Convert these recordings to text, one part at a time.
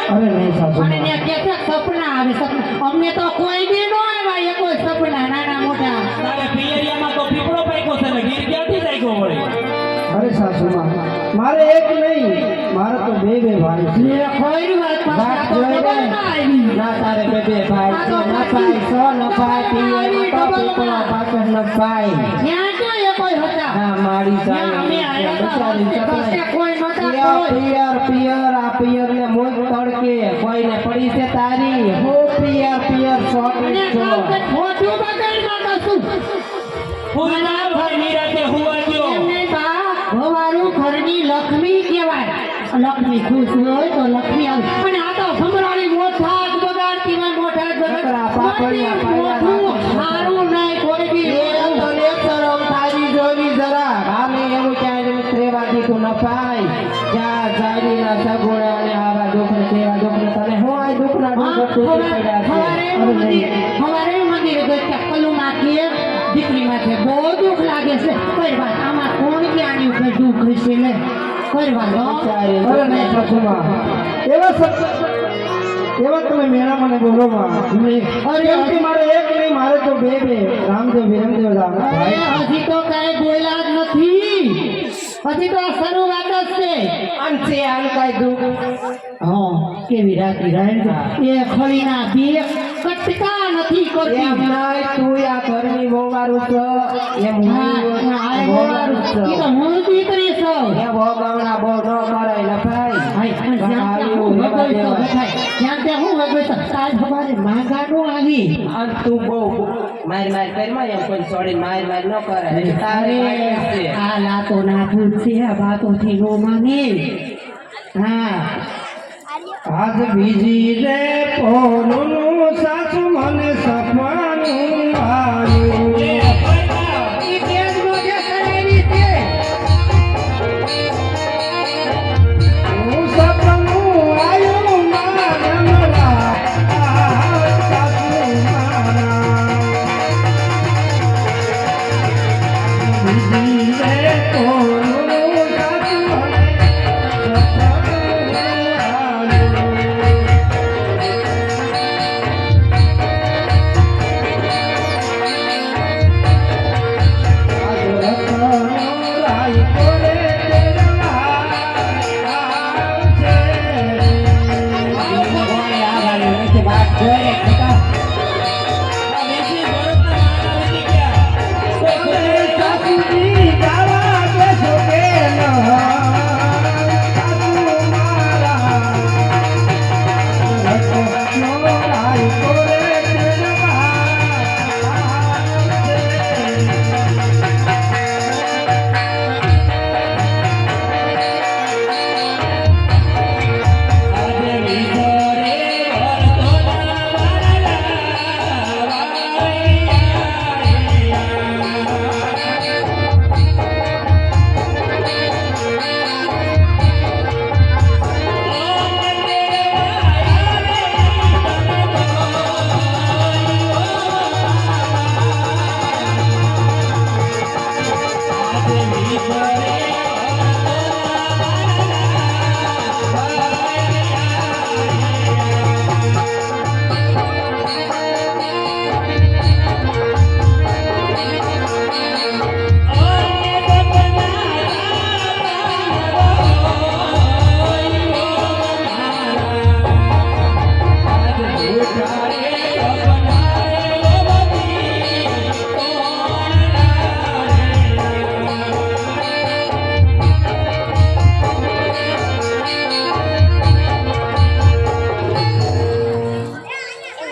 અરે નહીં સાસુ અને ને કે સપના આવે સપના અમને તો કોઈ બી નો આવ્યા એ કોઈ સપના નાના મોટા તારે પિયરિયામાં તો પીપળો પાક્યો છે ને ગીર ક્યાંથી જાગ્યો વળી અરે સાસુમાં મારે એક નહીં મારે તો બે બે ભાઈ છે લે ખોઈ વાત વાત પાછા તો જોઈ ખબર લે. ના આવી ના તારે બે બે ભાઈ છે નફાઈ સો નફાઈ પિયરિયા તો પીપળો પાછળ નફાઈ ત્યાં તો એ કોઈ હતા હા મારી ત્યાં અમે આવ્યા હતા સાહેબ કોઈ નતા કોઈ પિયર પિયર આ પિયર ને મોજ તડકે કોઈને પડી છે તારી હો પિયર પિયર શોર્ટ અને કામ કે ખોટું બગાડમાં કશું ફૂલના ભરની રાતે હુવા ગયો એમને બા ભવારું ઘરની લક્ષ્મી કહેવાય લક્ષ્મી ખુશ હોય તો લક્ષ્મી આવે અને આ તો ભમરાળી મોઠા જ બગાડતી હોય મોઠા જ નકરા પાપડિયા પાયા મોઠું સારું નહીં કોઈ બી એ તો નેતરમ તારી જોવી જરા આમે એવું ક્યાંય રેવા દીધું ન પાય જ્યાં જારીના સગુણા અને આવા દુઃખને તેવા દુઃખને તને હું આ દુઃખના ડુંગર તૂટી પડ્યા છે અરે નહીં હવારે મંદિરે ગઈ ત્યાં કલ્લું નાખીએ દીકરી માથે બહુ દુઃખ લાગે છે કોઈ વાત આમાં કોણ ક્યાં કઈ દુઃખ હશે લે કોઈ વાત અરે નહીં સાસુમાં એવા તમે મેળા મને બોલો માં અરે કેમ કે મારે એક નહીં મારે તો બે બે રામદેવ વિરમદેવ રામ અરે હજી તો કઈ બોલ્યા જ નથી હજી તો આ શરૂઆત જ છે અંશે આન કાઈ દુઃખ હા કેવી રાતી રાત એ ખળીના બે કટકા નથી કરતી એમ નહીં તું આ ઘરની વહુવારું છો એમ હું વહુવારું છો એ તો હું દીકરી છું એ ભોગવણા બહુ ન કરાય ને ભાઈ ભાઈ પણ જ્યાં ત્યાં હું વગોઈતો બધાય જ્યાં ત્યાં હું વગોઈતો કાલ સવારે માંગાનું આવી અને તું બહુ માર માર કરીમાં એમ કોઈ છોડી માર માર ન કરે તારે છે આ લાતો નાખું છે આ વાતોથી નો માને હા આજ બીજી રે પોનું સાસુ મને સપનું આવ્યું ઈ કેસમાં જે કરેલી છે સપનું આવ્યું મારા સાસુ મારા બીજી રે પોનું સાસુ મને સપનું આવ્યું આ વેચી ભરતના મારા વેચી ગયા આજે વિધરે ભરતના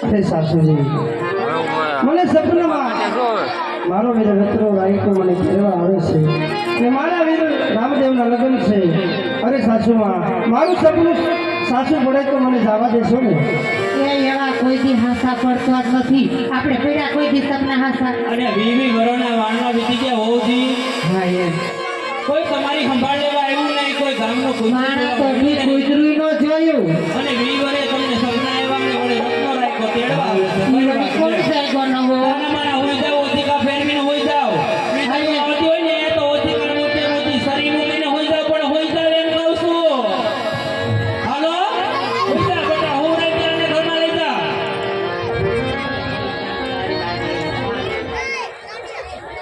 અરે સાસુજી મને સપનામાં મારો વીર રત્રો રાયકો મને કહેવા આવે છે અને મારા વીર રામદેવના લગ્ન છે અરે સાસુમાં મારું સપનું સાસુ પડે તો મને જવા દેશો ને એ એવા કોઈ દી હાસા પડતો જ નથી આપણે પેલા કોઈ દી સપના હાસા અને 20 વર્ષના વાળના વીતી ગયા હોવજી હા એમ કોઈ તમારી સંભાળ લેવા આવ્યું નહીં કોઈ ગામનો માણા તો કોઈ ઈ કુતરું નો જોયું અને 20 વર્ષે તમને સપના આવ્યા ને વળે રત્નો રાખ્યો તેડવા આવે છે ઈ વળી કોણ સાહેબ નવો નાના મારા હોઈ જાવ ઓતિકા ફેરવીને હોઈ જાવ આવતી હોય ને તો ઓતિકા મૂકે મોતી શરીર મૂકીને હોઈ જાવ પણ હોઈ જાવ એમ કહું છું હાલો હોઈ જાવ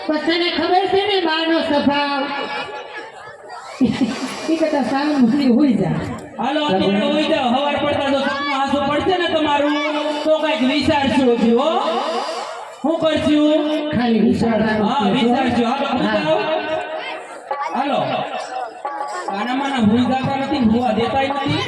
પણ તને ખબર છે ને બાનો સ્વભાવ એ કહેતા સારું મુસલી હોઈ જા હાલો અત્યારે હોઈ જાઓ હવાર પડતા જો સપનું આંસુ પડશે ને તમારું તો કઈક વિચારશું હજી હો શું કરશું ખાલી વિચારવાનું હા વિચારશું હાલો હોઈ જાઓ હાલો આનામાં ભૂલ જતા નથી ભૂવા દેતાય નથી